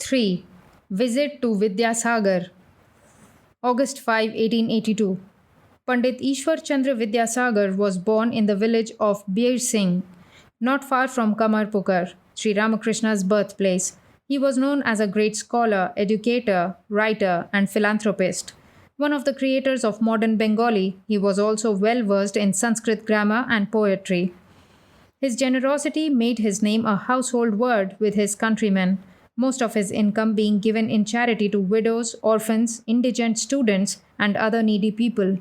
3. Visit to Vidyasagar. August 5, 1882. Pandit Ishwar Chandra Vidyasagar was born in the village of Bir Singh, not far from Kamarpukar, Sri Ramakrishna's birthplace. He was known as a great scholar, educator, writer, and philanthropist. One of the creators of modern Bengali, he was also well versed in Sanskrit grammar and poetry. His generosity made his name a household word with his countrymen, most of his income being given in charity to widows, orphans, indigent students, and other needy people.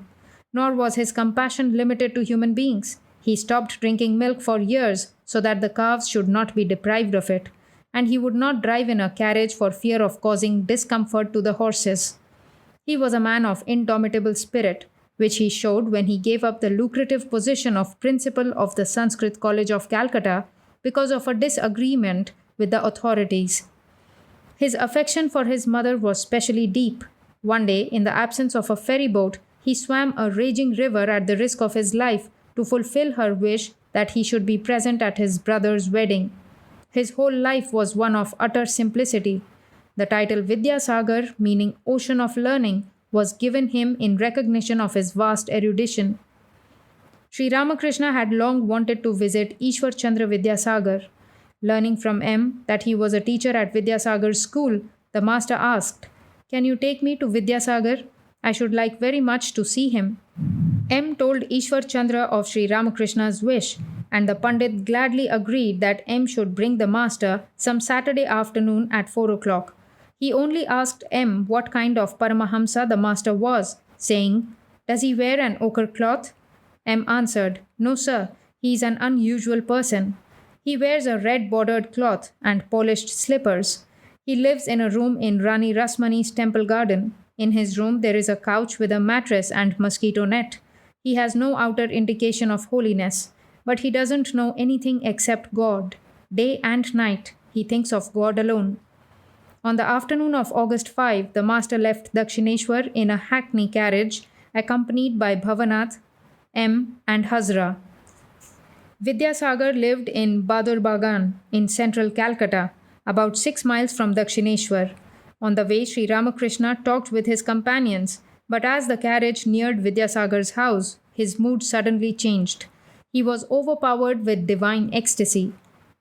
Nor was his compassion limited to human beings. He stopped drinking milk for years so that the calves should not be deprived of it, and he would not drive in a carriage for fear of causing discomfort to the horses. He was a man of indomitable spirit, which he showed when he gave up the lucrative position of principal of the Sanskrit College of Calcutta because of a disagreement with the authorities. His affection for his mother was specially deep. One day, in the absence of a ferry boat, he swam a raging river at the risk of his life to fulfill her wish that he should be present at his brother's wedding. His whole life was one of utter simplicity. The title Vidyasagar, meaning ocean of learning, was given him in recognition of his vast erudition. Sri Ramakrishna had long wanted to visit Ishwar Chandra Vidyasagar. Learning from M that he was a teacher at Vidyasagar's school, the master asked, "Can you take me to Vidyasagar? I should like very much to see him." M told Ishwar Chandra of Sri Ramakrishna's wish, and the Pandit gladly agreed that M should bring the master some Saturday afternoon at 4 o'clock. He only asked M what kind of Paramahamsa the master was, saying, "Does he wear an ochre cloth?" M answered, "No, sir, he is an unusual person. He wears a red bordered cloth and polished slippers. He lives in a room in Rani Rasmani's temple garden. In his room there is a couch with a mattress and mosquito net. He has no outer indication of holiness, but he doesn't know anything except God. Day and night he thinks of God alone." On the afternoon of August 5, the master left Dakshineshwar in a hackney carriage, accompanied by Bhavanath, M, and Hazra. Vidyasagar lived in Badur Bagan in central Calcutta, about 6 miles from Dakshineshwar. On the way, Sri Ramakrishna talked with his companions, but as the carriage neared Vidyasagar's house, his mood suddenly changed. He was overpowered with divine ecstasy.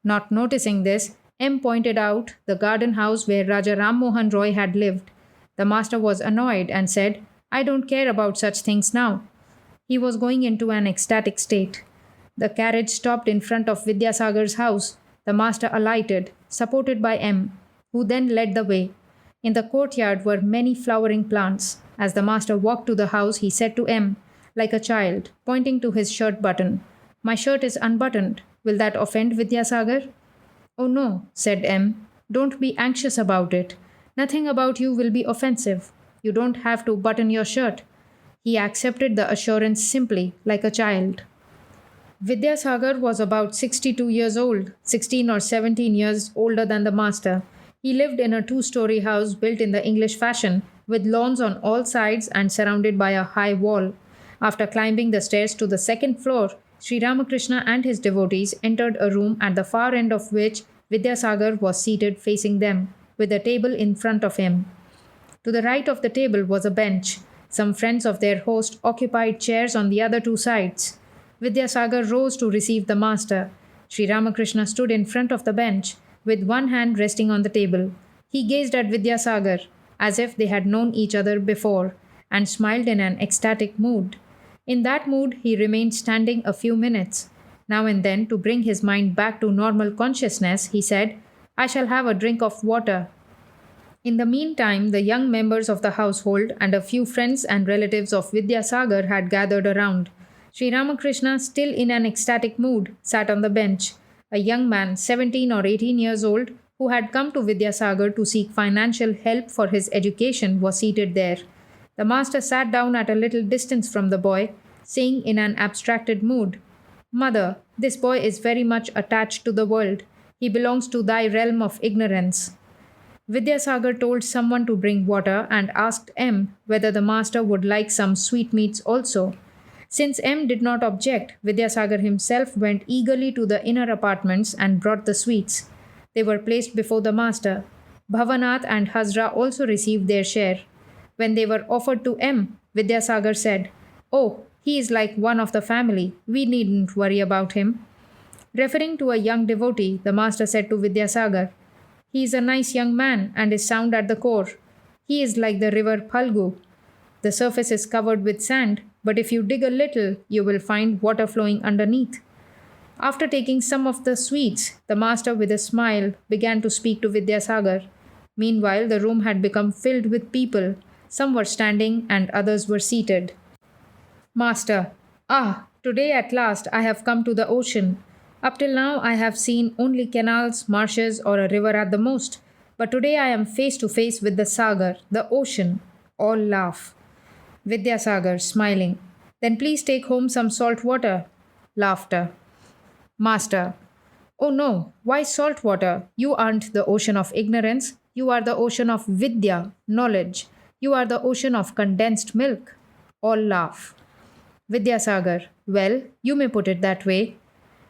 Not noticing this, M pointed out the garden house where Raja Ram Mohan Roy had lived. The master was annoyed and said, "I don't care about such things now." He was going into an ecstatic state. The carriage stopped in front of Vidyasagar's house. The master alighted, supported by M, who then led the way. In the courtyard were many flowering plants. As the master walked to the house, he said to M, like a child, pointing to his shirt button, "My shirt is unbuttoned. Will that offend Vidyasagar?" "Oh no," said M. "Don't be anxious about it. Nothing about you will be offensive. You don't have to button your shirt." He accepted the assurance simply, like a child. Vidyasagar was about 62 years old, 16 or 17 years older than the master. He lived in a 2-story house built in the English fashion, with lawns on all sides and surrounded by a high wall. After climbing the stairs to the second floor, Sri Ramakrishna and his devotees entered a room at the far end of which Vidyasagar was seated facing them, with a table in front of him. To the right of the table was a bench. Some friends of their host occupied chairs on the other 2 sides. Vidyasagar rose to receive the master. Sri Ramakrishna stood in front of the bench, with one hand resting on the table. He gazed at Vidyasagar, as if they had known each other before, and smiled in an ecstatic mood. In that mood, he remained standing a few minutes. Now and then, to bring his mind back to normal consciousness, he said, "I shall have a drink of water." In the meantime, the young members of the household and a few friends and relatives of Vidyasagar had gathered around. Sri Ramakrishna, still in an ecstatic mood, sat on the bench. A young man, 17 or 18 years old, who had come to Vidyasagar to seek financial help for his education, was seated there. The master sat down at a little distance from the boy, saying in an abstracted mood, "Mother, this boy is very much attached to the world. He belongs to thy realm of ignorance." Vidyasagar told someone to bring water and asked M whether the master would like some sweetmeats also. Since M did not object, Vidyasagar himself went eagerly to the inner apartments and brought the sweets. They were placed before the master. Bhavanath and Hazra also received their share. When they were offered to M, Vidyasagar said, "Oh, he is like one of the family. We needn't worry about him." Referring to a young devotee, the master said to Vidyasagar, "He is a nice young man and is sound at the core. He is like the river Phalgu. The surface is covered with sand, but if you dig a little, you will find water flowing underneath." After taking some of the sweets, the master, with a smile, began to speak to Vidyasagar. Meanwhile, the room had become filled with people. Some were standing and others were seated. Master: "Ah, today at last I have come to the ocean. Up till now I have seen only canals, marshes, or a river at the most. But today I am face to face with the Sagar, the ocean." All laugh. Vidyasagar, smiling: "Then please take home some salt water." Laughter. Master: "Oh no, why salt water? You aren't the ocean of ignorance. You are the ocean of Vidya, knowledge. You are the ocean of condensed milk." All laugh. Vidyasagar: "Well, you may put it that way."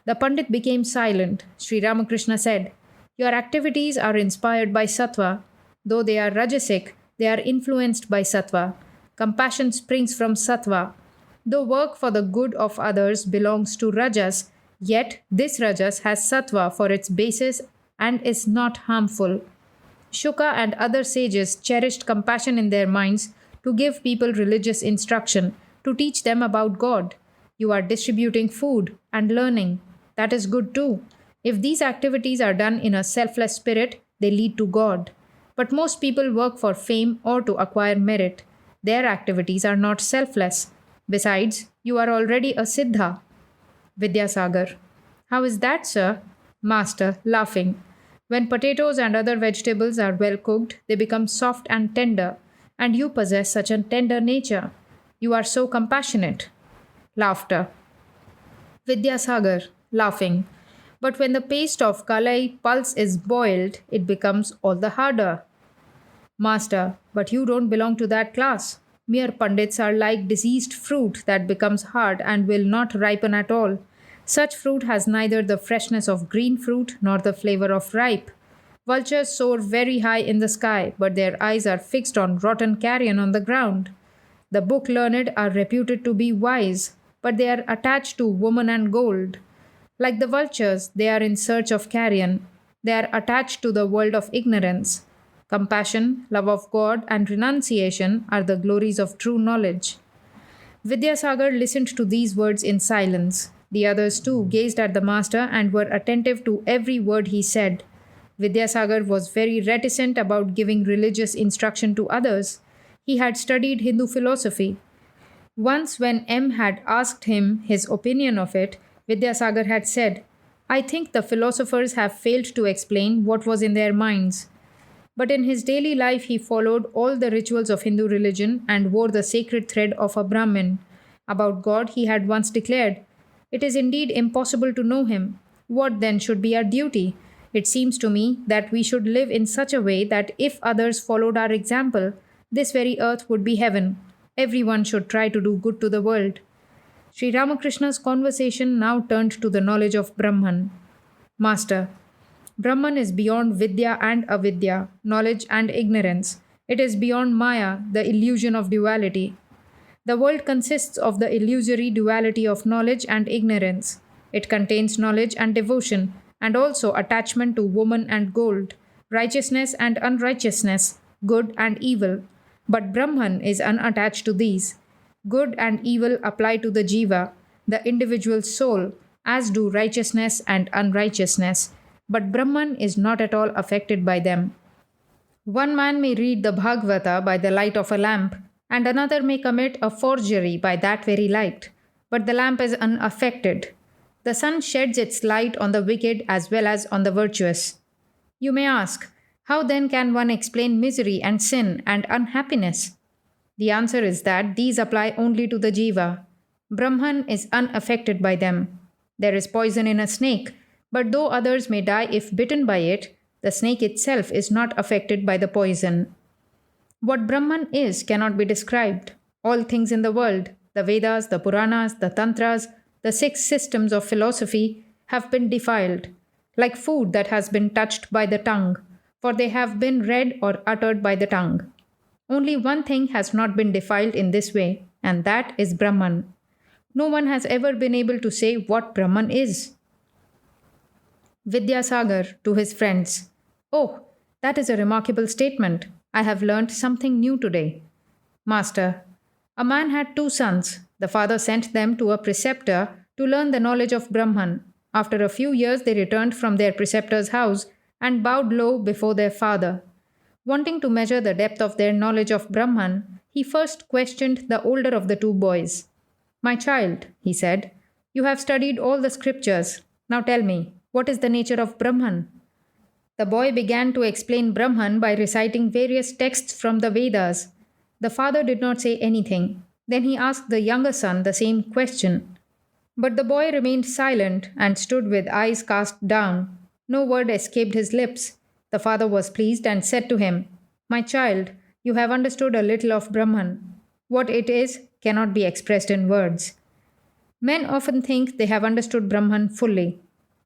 The Pandit became silent. Sri Ramakrishna said, "Your activities are inspired by sattva. Though they are rajasic, they are influenced by sattva. Compassion springs from sattva. Though work for the good of others belongs to rajas, yet this rajas has sattva for its basis and is not harmful." Shuka and other sages cherished compassion in their minds to give people religious instruction, to teach them about God. You are distributing food and learning. That is good too. If these activities are done in a selfless spirit, they lead to God. But most people work for fame or to acquire merit. Their activities are not selfless. Besides, you are already a Siddha. Vidyasagar: "How is that, sir?" Master, laughing: "When potatoes and other vegetables are well cooked, they become soft and tender, and you possess such a tender nature. You are so compassionate." Laughter. Vidyasagar, laughing: "But when the paste of kalai pulse is boiled, it becomes all the harder." Master: "But you don't belong to that class. Mere pandits are like diseased fruit that becomes hard and will not ripen at all. Such fruit has neither the freshness of green fruit nor the flavor of ripe. Vultures soar very high in the sky, but their eyes are fixed on rotten carrion on the ground. The book learned are reputed to be wise, but they are attached to woman and gold. Like the vultures, they are in search of carrion. They are attached to the world of ignorance. Compassion, love of God, and renunciation are the glories of true knowledge." Vidyasagar listened to these words in silence. The others too gazed at the master and were attentive to every word he said. Vidyasagar was very reticent about giving religious instruction to others. He had studied Hindu philosophy. Once, when M had asked him his opinion of it, Vidyasagar had said, "I think the philosophers have failed to explain what was in their minds." But in his daily life, he followed all the rituals of Hindu religion and wore the sacred thread of a Brahmin. About God, he had once declared, "It is indeed impossible to know him. What then should be our duty? It seems to me that we should live in such a way that if others followed our example, this very earth would be heaven. Everyone should try to do good to the world." Sri Ramakrishna's conversation now turned to the knowledge of Brahman. Master: "Brahman is beyond Vidya and Avidya, knowledge and ignorance. It is beyond Maya, the illusion of duality. The world consists of the illusory duality of knowledge and ignorance. It contains knowledge and devotion, and also attachment to woman and gold, righteousness and unrighteousness, good and evil. But Brahman is unattached to these. Good and evil apply to the jiva, the individual soul, as do righteousness and unrighteousness. But Brahman is not at all affected by them. One man may read the Bhagavata by the light of a lamp, and another may commit a forgery by that very light. But the lamp is unaffected. The sun sheds its light on the wicked as well as on the virtuous." You may ask, how then can one explain misery and sin and unhappiness? The answer is that these apply only to the jiva. Brahman is unaffected by them. There is poison in a snake, but though others may die if bitten by it, the snake itself is not affected by the poison. What Brahman is cannot be described. All things in the world, the Vedas, the Puranas, the Tantras, the 6 systems of philosophy, have been defiled, like food that has been touched by the tongue. for they have been read or uttered by the tongue. Only one thing has not been defiled in this way, and that is Brahman. No one has ever been able to say what Brahman is. Vidyasagar to his friends. Oh, that is a remarkable statement. I have learnt something new today. Master, a man had two sons. The father sent them to a preceptor to learn the knowledge of Brahman. After a few years, they returned from their preceptor's house and bowed low before their father. Wanting to measure the depth of their knowledge of Brahman, he first questioned the older of the two boys. My child, he said, you have studied all the scriptures. Now tell me, what is the nature of Brahman? The boy began to explain Brahman by reciting various texts from the Vedas. The father did not say anything. Then he asked the younger son the same question. But the boy remained silent and stood with eyes cast down. No word escaped his lips. The father was pleased and said to him, my child, you have understood a little of Brahman. What it is cannot be expressed in words. Men often think they have understood Brahman fully.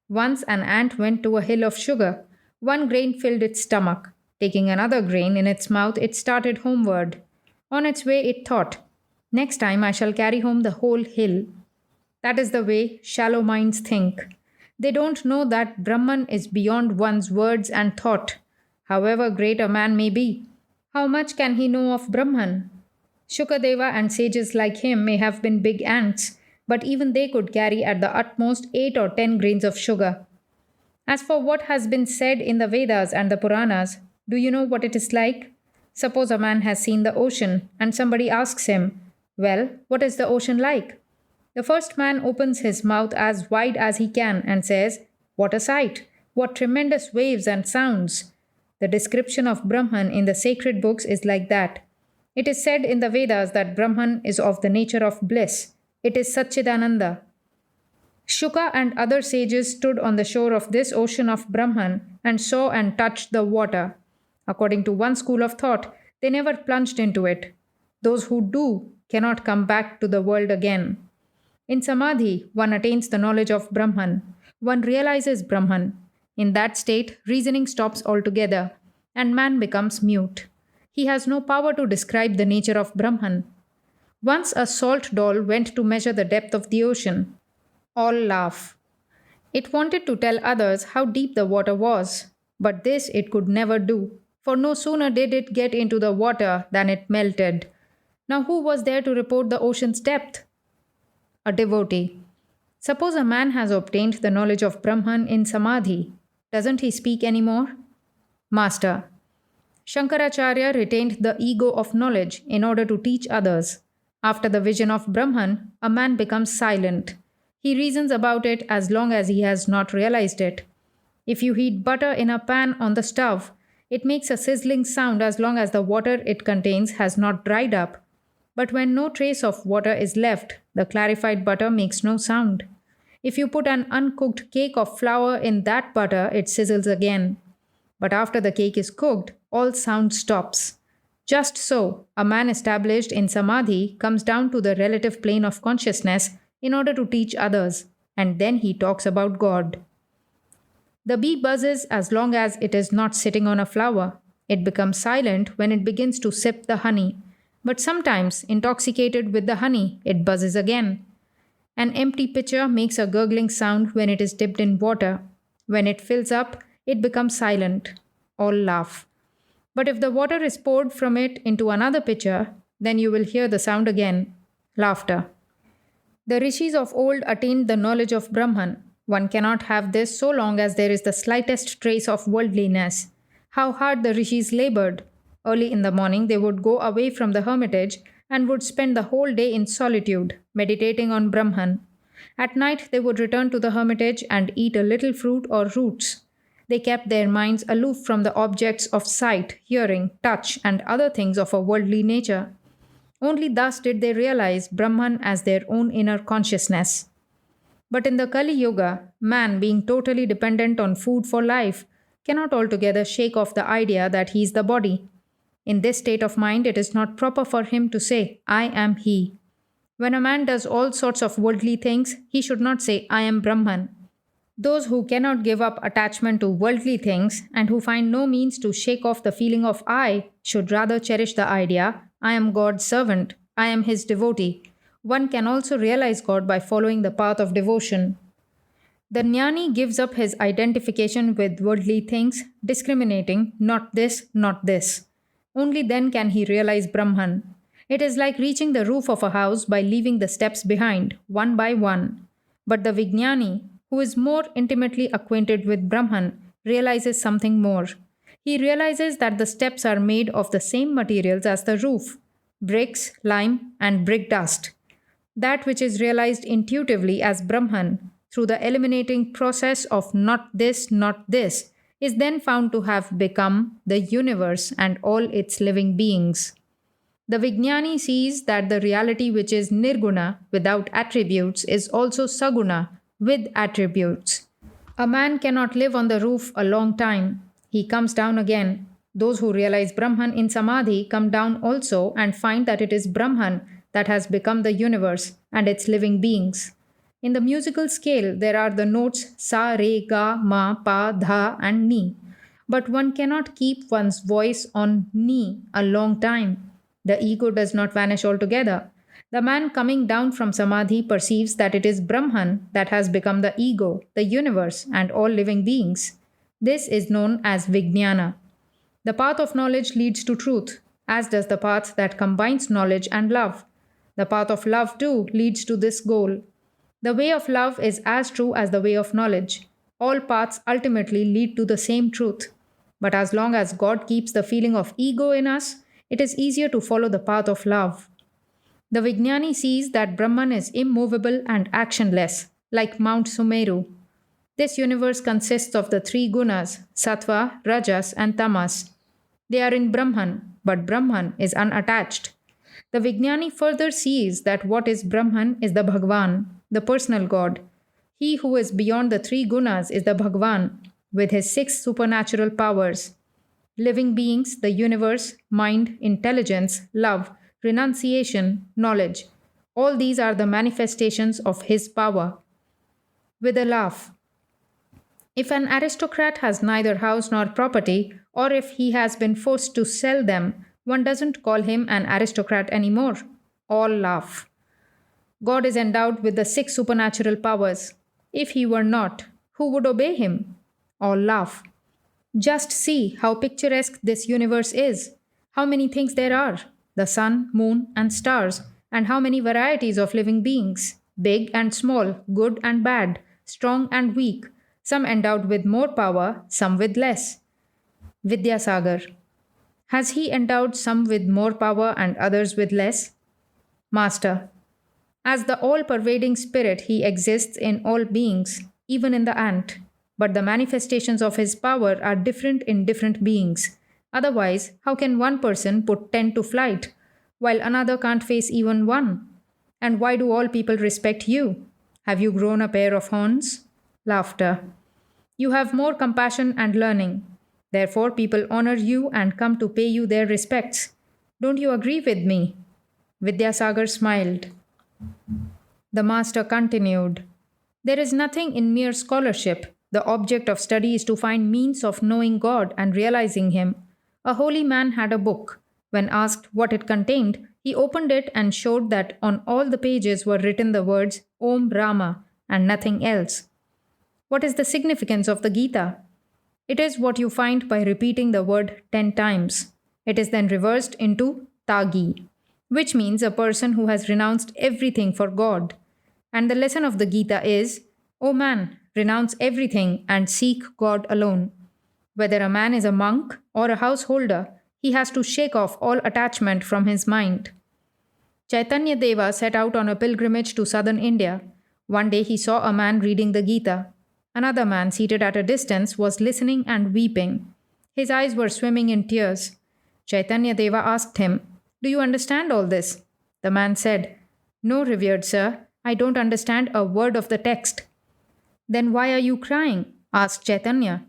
Once an ant went to a hill of sugar. One grain filled its stomach. Taking another grain in its mouth, it started homeward. On its way, it thought, next time I shall carry home the whole hill. That is the way shallow minds think. They don't know that Brahman is beyond one's words and thought. However great a man may be, how much can he know of Brahman? Shukadeva and sages like him may have been big ants, but even they could carry at the utmost 8 or 10 grains of sugar. As for what has been said in the Vedas and the Puranas, do you know what it is like? Suppose a man has seen the ocean and somebody asks him, well, what is the ocean like? The first man opens his mouth as wide as he can and says, what a sight! What tremendous waves and sounds! The description of Brahman in the sacred books is like that. It is said in the Vedas that Brahman is of the nature of bliss. It is Satchidananda. Shuka and other sages stood on the shore of this ocean of Brahman and saw and touched the water. According to one school of thought, they never plunged into it. Those who do cannot come back to the world again. In Samadhi, one attains the knowledge of Brahman. One realizes Brahman. In that state, reasoning stops altogether, and man becomes mute. He has no power to describe the nature of Brahman. Once a salt doll went to measure the depth of the ocean. All laugh. It wanted to tell others how deep the water was, but this it could never do, for no sooner did it get into the water than it melted. Now who was there to report the ocean's depth? A devotee. Suppose a man has obtained the knowledge of Brahman in Samadhi. Doesn't he speak any more? Master. Shankaracharya retained the ego of knowledge in order to teach others. After the vision of Brahman, a man becomes silent. He reasons about it as long as he has not realized it. If you heat butter in a pan on the stove, it makes a sizzling sound as long as the water it contains has not dried up. But when no trace of water is left, the clarified butter makes no sound. If you put an uncooked cake of flour in that butter, it sizzles again. But after the cake is cooked, all sound stops. Just so, a man established in Samadhi comes down to the relative plane of consciousness in order to teach others, and then he talks about God. The bee buzzes as long as it is not sitting on a flower. It becomes silent when it begins to sip the honey, but sometimes, intoxicated with the honey, it buzzes again. An empty pitcher makes a gurgling sound when it is dipped in water. When it fills up, it becomes silent. All laugh. But if the water is poured from it into another pitcher, then you will hear the sound again. Laughter. The rishis of old attained the knowledge of Brahman. One cannot have this so long as there is the slightest trace of worldliness. How hard the rishis labored. Early in the morning, they would go away from the hermitage and would spend the whole day in solitude, meditating on Brahman. At night, they would return to the hermitage and eat a little fruit or roots. They kept their minds aloof from the objects of sight, hearing, touch, and other things of a worldly nature. Only thus did they realize Brahman as their own inner consciousness. But in the Kali Yuga, man, being totally dependent on food for life, cannot altogether shake off the idea that he is the body. In this state of mind, it is not proper for him to say, I am he. When a man does all sorts of worldly things, he should not say, I am Brahman. Those who cannot give up attachment to worldly things and who find no means to shake off the feeling of I should rather cherish the idea I am God's servant, I am His devotee. One can also realize God by following the path of devotion. The jnani gives up his identification with worldly things, discriminating not this, not this. Only then can he realize Brahman. It is like reaching the roof of a house by leaving the steps behind, one by one. But the Vijnani, who is more intimately acquainted with Brahman, realizes something more. He realizes that the steps are made of the same materials as the roof bricks, lime, and brick dust. That which is realized intuitively as Brahman through the eliminating process of not this, not this, is then found to have become the universe and all its living beings. The Vijnani sees that the reality which is nirguna without attributes is also saguna with attributes. A man cannot live on the roof a long time. He comes down again. Those who realize Brahman in Samadhi come down also and find that it is Brahman that has become the universe and its living beings. In the musical scale, there are the notes sa, re, ga, ma, pa, dha, and ni. But one cannot keep one's voice on ni a long time. The ego does not vanish altogether. The man coming down from Samadhi perceives that it is Brahman that has become the ego, the universe, and all living beings. This is known as Vijnana. The path of knowledge leads to truth, as does the path that combines knowledge and love. The path of love, too, leads to this goal. The way of love is as true as the way of knowledge. All paths ultimately lead to the same truth. But as long as God keeps the feeling of ego in us, it is easier to follow the path of love. The Vijnani sees that Brahman is immovable and actionless, like Mount Sumeru. This universe consists of the three gunas, sattva, rajas, and tamas. They are in Brahman, but Brahman is unattached. The Vijnani further sees that what is Brahman is the Bhagwan, the personal God. He who is beyond the three gunas is the Bhagwan, with his 6 supernatural powers. Living beings, the universe, mind, intelligence, love, renunciation, knowledge. All these are the manifestations of his power. With a laugh. If an aristocrat has neither house nor property, or if he has been forced to sell them, one doesn't call him an aristocrat anymore. All laugh. God is endowed with the 6 supernatural powers. If he were not, who would obey him? All laugh. Just see how picturesque this universe is. How many things there are. The sun, moon, and stars, and how many varieties of living beings. Big and small, good and bad, strong and weak, some endowed with more power, some with less. Vidyasagar. Has he endowed some with more power and others with less? Master. As the all-pervading spirit, he exists in all beings, even in the ant. But the manifestations of his power are different in different beings. Otherwise, how can one person put 10 to flight, while another can't face even one? And why do all people respect you? Have you grown a pair of horns? Laughter. You have more compassion and learning. Therefore, people honor you and come to pay you their respects. Don't you agree with me? Vidyasagar smiled. The master continued. There is nothing in mere scholarship. The object of study is to find means of knowing God and realizing Him. A holy man had a book. When asked what it contained, he opened it and showed that on all the pages were written the words Om Rama and nothing else. What is the significance of the Gita? It is what you find by repeating the word 10 times. It is then reversed into Tagi, which means a person who has renounced everything for God. And the lesson of the Gita is, O man, renounce everything and seek God alone. Whether a man is a monk or a householder, he has to shake off all attachment from his mind. Chaitanya Deva set out on a pilgrimage to southern India. One day he saw a man reading the Gita. Another man seated at a distance was listening and weeping. His eyes were swimming in tears. Chaitanya Deva asked him, Do you understand all this? The man said, No, revered sir, I don't understand a word of the text. Then why are you crying? Asked Chaitanya.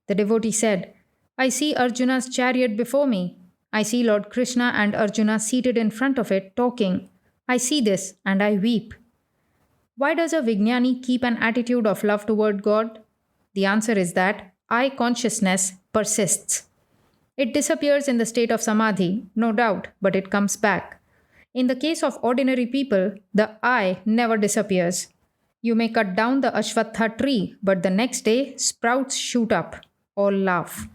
The devotee said, I see Arjuna's chariot before me. I see Lord Krishna and Arjuna seated in front of it talking. I see this and I weep. Why does a Vijnani keep an attitude of love toward God? The answer is that I consciousness persists. It disappears in the state of samadhi, no doubt, but it comes back. In the case of ordinary people, the I never disappears. You may cut down the Ashwatha tree, but the next day sprouts shoot up. All laugh.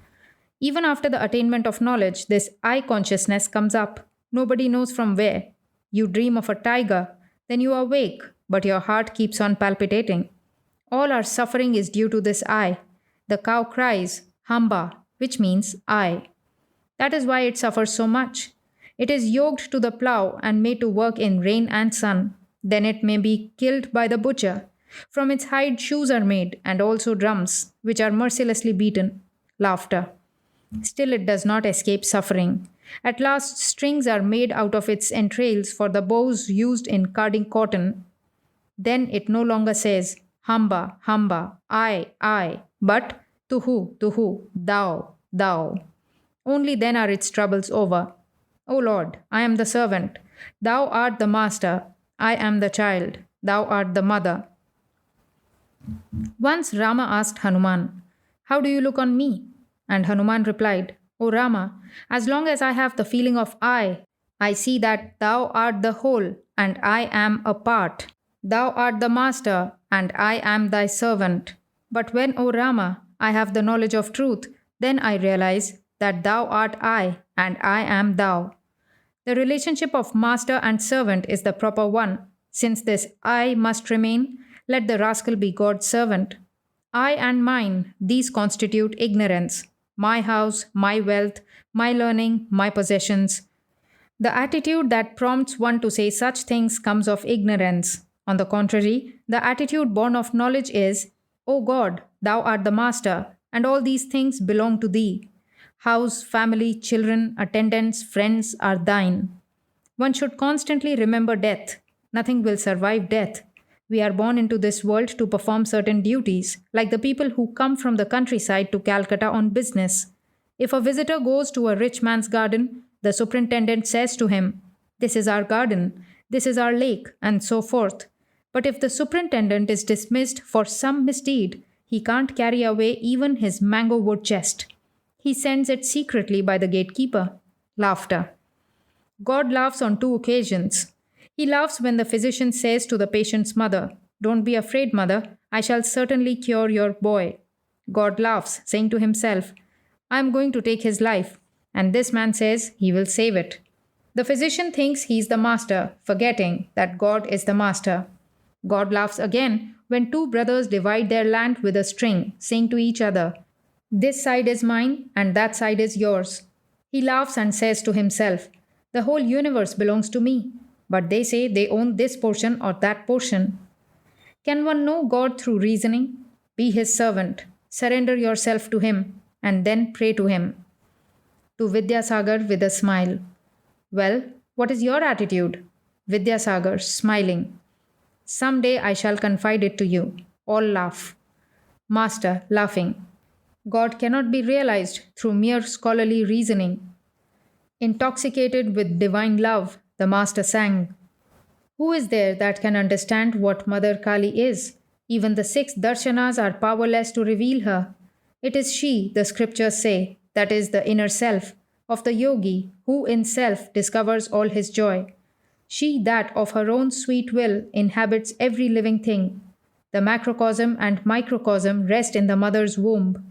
Even after the attainment of knowledge, this I consciousness comes up. Nobody knows from where. You dream of a tiger, then you awake, but your heart keeps on palpitating. All our suffering is due to this I. The cow cries, Hamba, which means I. That is why it suffers so much. It is yoked to the plough and made to work in rain and sun. Then it may be killed by the butcher. From its hide, shoes are made, and also drums, which are mercilessly beaten. Laughter. Still, it does not escape suffering. At last, strings are made out of its entrails for the bows used in carding cotton. Then it no longer says, Hamba, Hamba, I, but Tuhu, thou, thou. Only then are its troubles over. O Lord, I am the servant. Thou art the master. I am the child. Thou art the mother. Once Rama asked Hanuman, How do you look on me? And Hanuman replied, O Rama, as long as I have the feeling of I see that thou art the whole and I am a part. Thou art the master and I am thy servant. But when, O Rama, I have the knowledge of truth, then I realize that thou art I and I am thou. The relationship of master and servant is the proper one. Since this I must remain, let the rascal be God's servant. I and mine, these constitute ignorance. My house, my wealth, my learning, my possessions. The attitude that prompts one to say such things comes of ignorance. On the contrary, the attitude born of knowledge is, O God, thou art the master, and all these things belong to thee. House, family, children, attendants, friends are thine. One should constantly remember death. Nothing will survive death. We are born into this world to perform certain duties, like the people who come from the countryside to Calcutta on business. If a visitor goes to a rich man's garden, the superintendent says to him, This is our garden, this is our lake, and so forth. But if the superintendent is dismissed for some misdeed, he can't carry away even his mango wood chest. He sends it secretly by the gatekeeper. Laughter. God laughs on two occasions. He laughs when the physician says to the patient's mother, Don't be afraid, mother, I shall certainly cure your boy. God laughs, saying to himself, I am going to take his life. And this man says he will save it. The physician thinks he is the master, forgetting that God is the master. God laughs again when two brothers divide their land with a string, saying to each other, This side is mine and that side is yours. He laughs and says to himself, The whole universe belongs to me. But they say they own this portion or that portion. Can one know God through reasoning? Be his servant, surrender yourself to him, and then pray to him. To Vidyasagar with a smile. Well, what is your attitude? Vidyasagar, smiling. Someday I shall confide it to you. All laugh. Master, laughing. God cannot be realized through mere scholarly reasoning. Intoxicated with divine love, the Master sang. Who is there that can understand what Mother Kali is? Even the 6 darshanas are powerless to reveal her. It is she, the scriptures say, that is the inner self of the yogi who in self discovers all his joy. She that of her own sweet will inhabits every living thing. The macrocosm and microcosm rest in the mother's womb.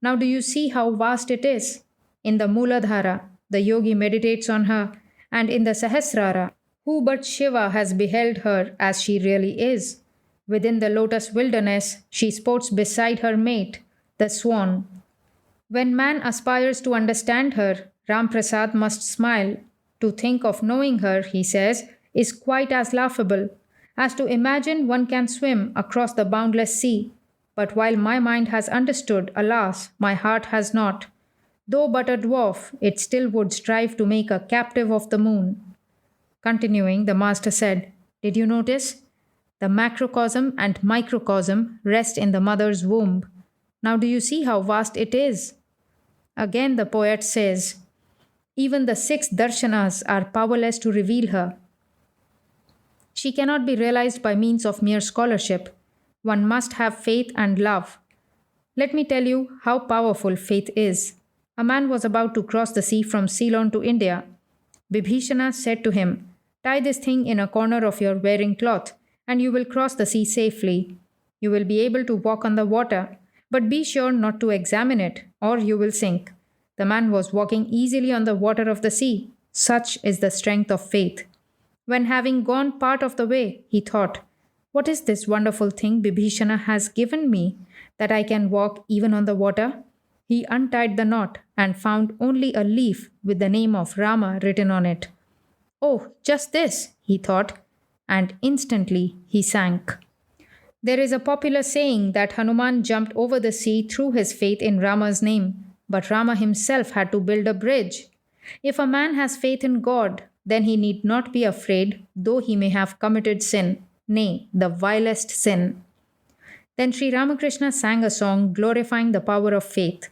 Now do you see how vast it is? In the Mooladhara, the yogi meditates on her, and in the Sahasrara, who but Shiva has beheld her as she really is? Within the lotus wilderness, she sports beside her mate, the swan. When man aspires to understand her, Ram Prasad must smile. To think of knowing her, he says, is quite as laughable as to imagine one can swim across the boundless sea. But while my mind has understood, alas, my heart has not. Though but a dwarf, it still would strive to make a captive of the moon. Continuing, the master said, Did you notice? The macrocosm and microcosm rest in the mother's womb. Now do you see how vast it is? Again the poet says, Even the 6 darshanas are powerless to reveal her. She cannot be realized by means of mere scholarship. One must have faith and love. Let me tell you how powerful faith is. A man was about to cross the sea from Ceylon to India. Bibhishana said to him, "Tie this thing in a corner of your wearing cloth, and you will cross the sea safely. You will be able to walk on the water, but be sure not to examine it, or you will sink." The man was walking easily on the water of the sea. Such is the strength of faith. When having gone part of the way, he thought, "What is this wonderful thing Bibhishana has given me, that I can walk even on the water?" He untied the knot and found only a leaf with the name of Rama written on it. "Oh, just this," he thought, and instantly he sank. There is a popular saying that Hanuman jumped over the sea through his faith in Rama's name, but Rama himself had to build a bridge. If a man has faith in God, then he need not be afraid, though he may have committed sin, nay, the vilest sin. Then Sri Ramakrishna sang a song glorifying the power of faith.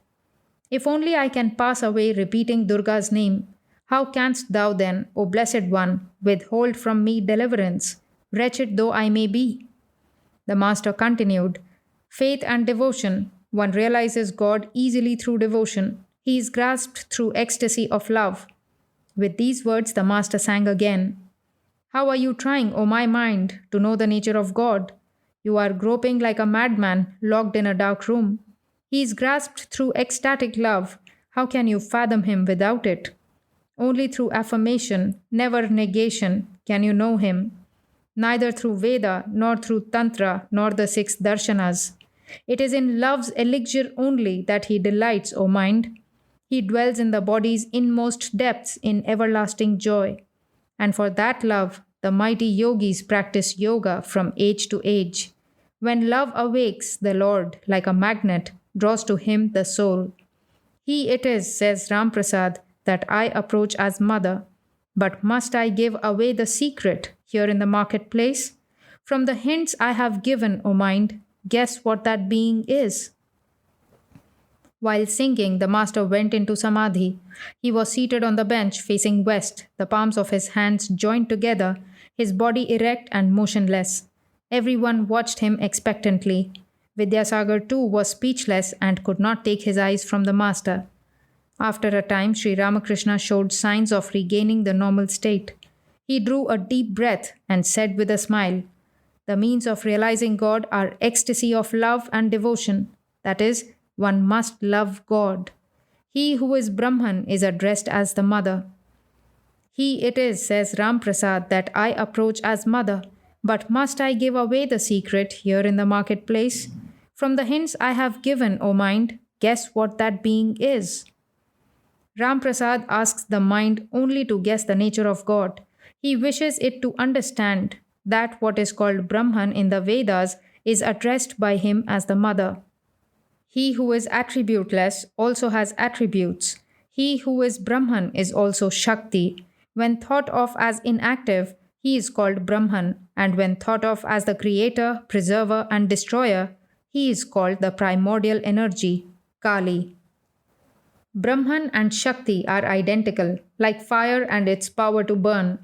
"If only I can pass away repeating Durga's name, how canst thou then, O Blessed One, withhold from me deliverance, wretched though I may be?" The Master continued, "Faith and devotion. One realizes God easily through devotion. He is grasped through ecstasy of love." With these words, the Master sang again, "How are you trying, O my mind, to know the nature of God? You are groping like a madman locked in a dark room. He is grasped through ecstatic love. How can you fathom him without it? Only through affirmation, never negation, can you know him. Neither through Veda, nor through Tantra, nor the 6 darshanas. It is in love's elixir only that he delights, O mind. He dwells in the body's inmost depths in everlasting joy. And for that love, the mighty yogis practice yoga from age to age. When love awakes, the Lord, like a magnet, draws to him the soul. He it is, says Ram Prasad, that I approach as mother. But must I give away the secret here in the marketplace? From the hints I have given, O mind, guess what that being is." While singing, the Master went into Samadhi. He was seated on the bench facing west, the palms of his hands joined together, his body erect and motionless. Everyone watched him expectantly. Vidyasagar too was speechless and could not take his eyes from the Master. After a time, Sri Ramakrishna showed signs of regaining the normal state. He drew a deep breath and said with a smile, "The means of realizing God are ecstasy of love and devotion. That is, one must love God. He who is Brahman is addressed as the mother. He it is, says Ram Prasad, that I approach as mother. But must I give away the secret here in the marketplace? From the hints I have given, O mind, guess what that being is." Ram Prasad asks the mind only to guess the nature of God. He wishes it to understand that what is called Brahman in the Vedas is addressed by him as the mother. He who is attributeless also has attributes. He who is Brahman is also Shakti. When thought of as inactive, he is called Brahman, and when thought of as the creator, preserver, and destroyer, he is called the primordial energy, Kali. Brahman and Shakti are identical, like fire and its power to burn.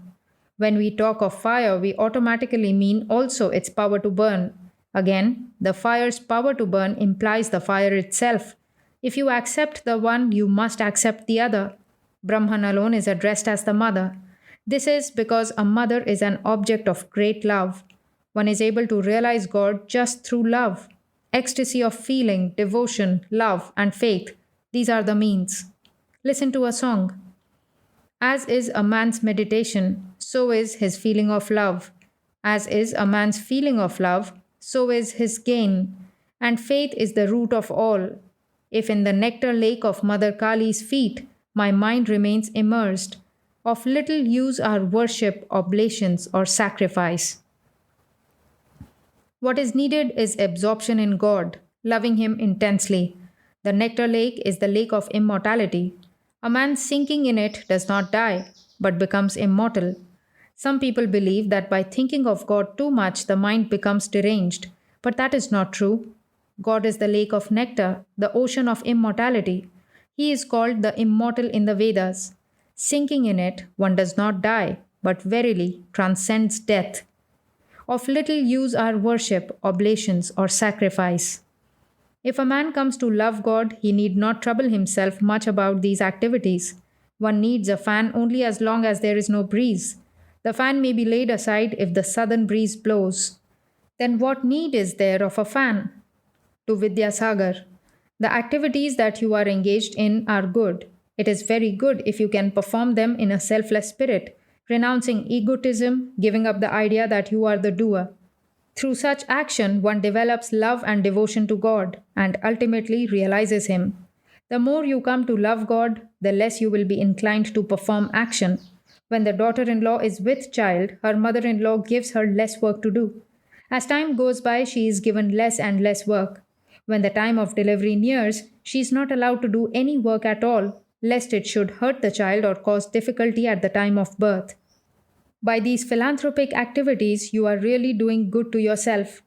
When we talk of fire, we automatically mean also its power to burn. Again, the fire's power to burn implies the fire itself. If you accept the one, you must accept the other. Brahman alone is addressed as the mother. This is because a mother is an object of great love. One is able to realize God just through love. Ecstasy of feeling, devotion, love, and faith. These are the means. Listen to a song. As is a man's meditation, so is his feeling of love. As is a man's feeling of love, so is his gain. And faith is the root of all. If in the nectar lake of Mother Kali's feet my mind remains immersed, of little use are worship, oblations, or sacrifice. What is needed is absorption in God, loving Him intensely. The nectar lake is the lake of immortality. A man sinking in it does not die, but becomes immortal. Some people believe that by thinking of God too much, the mind becomes deranged, but that is not true. God is the lake of nectar, the ocean of immortality. He is called the immortal in the Vedas. Sinking in it, one does not die, but verily transcends death. Of little use are worship, oblations, or sacrifice. If a man comes to love God, he need not trouble himself much about these activities. One needs a fan only as long as there is no breeze. The fan may be laid aside if the southern breeze blows. Then what need is there of a fan? To Vidyasagar, the activities that you are engaged in are good. It is very good if you can perform them in a selfless spirit, renouncing egotism, giving up the idea that you are the doer. Through such action, one develops love and devotion to God and ultimately realizes Him. The more you come to love God, the less you will be inclined to perform action. When the daughter in law is with child, her mother in law gives her less work to do. As time goes by, she is given less and less work. When the time of delivery nears, she is not allowed to do any work at all, lest it should hurt the child or cause difficulty at the time of birth. By these philanthropic activities, you are really doing good to yourself.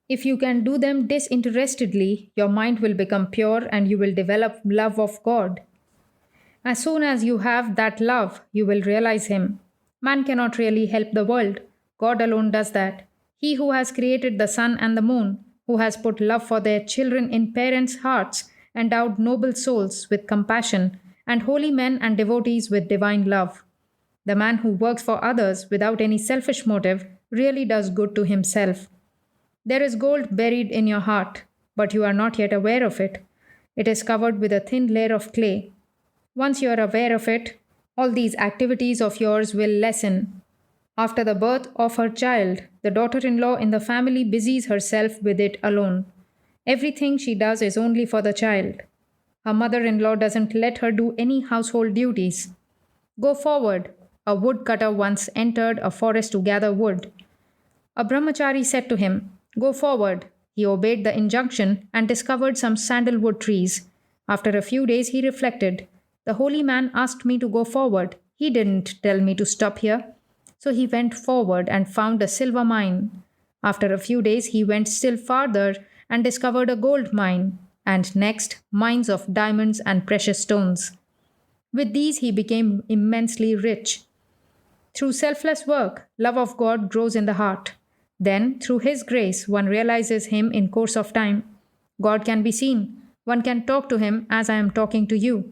If you can do them disinterestedly, your mind will become pure and you will develop love of God. As soon as you have that love, you will realize Him. Man cannot really help the world. God alone does that. He who has created the sun and the moon, who has put love for their children in parents' hearts, endowed noble souls with compassion, and holy men and devotees with divine love. The man who works for others without any selfish motive really does good to himself. There is gold buried in your heart, but you are not yet aware of it. It is covered with a thin layer of clay. Once you are aware of it, all these activities of yours will lessen. After the birth of her child, the daughter in law in the family busies herself with it alone. Everything she does is only for the child. Her mother in law doesn't let her do any household duties. Go forward. A woodcutter once entered a forest to gather wood. A brahmachari said to him, "Go forward." He obeyed the injunction and discovered some sandalwood trees. After a few days, he reflected, "The holy man asked me to go forward. He didn't tell me to stop here." So he went forward and found a silver mine. After a few days, he went still farther and discovered a gold mine, and next, mines of diamonds and precious stones. With these, he became immensely rich. Through selfless work, love of God grows in the heart. Then, through His grace, one realizes Him in course of time. God can be seen. One can talk to Him as I am talking to you.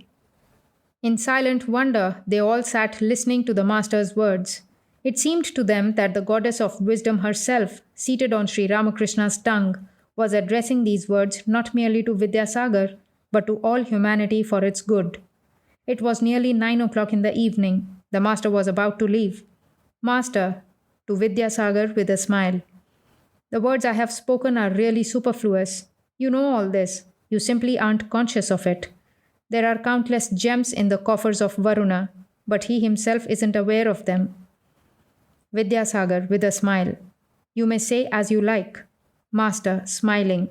In silent wonder, they all sat listening to the Master's words. It seemed to them that the goddess of wisdom herself, seated on Sri Ramakrishna's tongue, was addressing these words not merely to Vidyasagar, but to all humanity for its good. It was nearly 9 o'clock in the evening. The Master was about to leave. "Master," to Vidyasagar with a smile, "the words I have spoken are really superfluous. You know all this. You simply aren't conscious of it. There are countless gems in the coffers of Varuna, but he himself isn't aware of them." Vidyasagar with a smile, "You may say as you like." Master, smiling,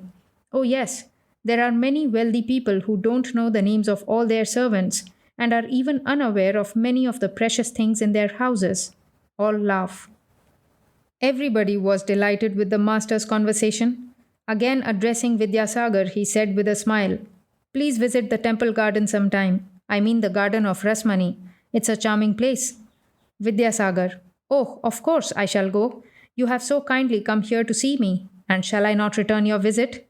"Oh yes, there are many wealthy people who don't know the names of all their servants and are even unaware of many of the precious things in their houses." All laugh. Everybody was delighted with the Master's conversation. Again addressing Vidyasagar, he said with a smile, "Please visit the temple garden sometime. I mean the garden of Rasmani. It's a charming place." Vidyasagar, "Oh, of course I shall go. You have so kindly come here to see me. And shall I not return your visit?"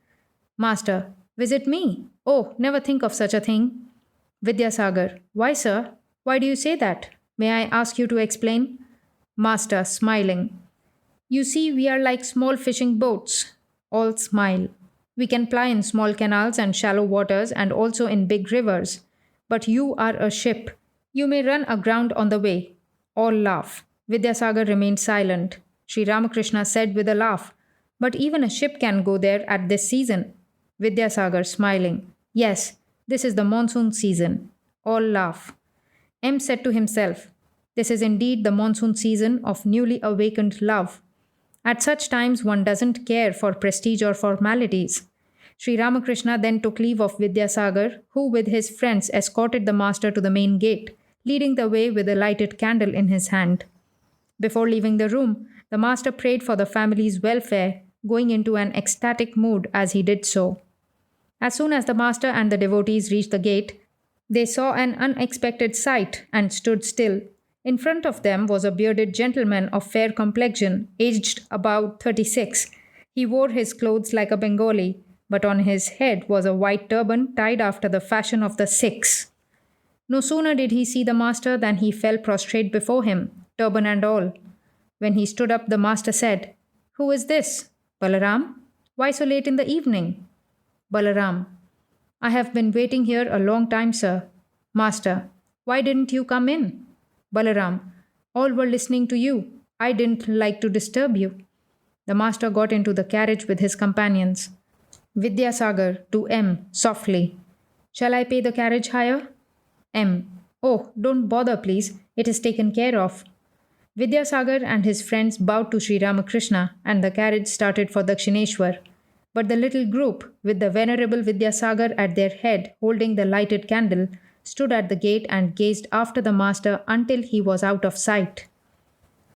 Master, "Visit me? Oh, never think of such a thing." Vidyasagar, "Why, sir? Why do you say that? May I ask you to explain?" Master, smiling, "You see, we are like small fishing boats." All smile. "We can ply in small canals and shallow waters and also in big rivers. But you are a ship. You may run aground on the way." All laugh. Vidyasagar remained silent. Sri Ramakrishna said with a laugh, "But even a ship can go there at this season." Vidyasagar, smiling, "Yes, this is the monsoon season." All laugh. M said to himself, "This is indeed the monsoon season of newly awakened love. At such times one doesn't care for prestige or formalities." Sri Ramakrishna then took leave of Vidyasagar, who with his friends escorted the Master to the main gate, leading the way with a lighted candle in his hand. Before leaving the room, the Master prayed for the family's welfare, going into an ecstatic mood as he did so. As soon as the Master and the devotees reached the gate, they saw an unexpected sight and stood still. In front of them was a bearded gentleman of fair complexion, aged about 36. He wore his clothes like a Bengali, but on his head was a white turban tied after the fashion of the Sikhs. No sooner did he see the master than he fell prostrate before him, turban and all. When he stood up, the master said, "Who is this? Balaram? Why so late in the evening?" Balaram: "I have been waiting here a long time, sir." Master: "Why didn't you come in?" Balaram: "All were listening to you. I didn't like to disturb you." The master got into the carriage with his companions. Vidyasagar to M softly: "Shall I pay the carriage hire?" M: "Oh, don't bother, please. It is taken care of." Vidyasagar and his friends bowed to Sri Ramakrishna and the carriage started for Dakshineshwar. But the little group, with the venerable Vidyasagar at their head holding the lighted candle, stood at the gate and gazed after the master until he was out of sight.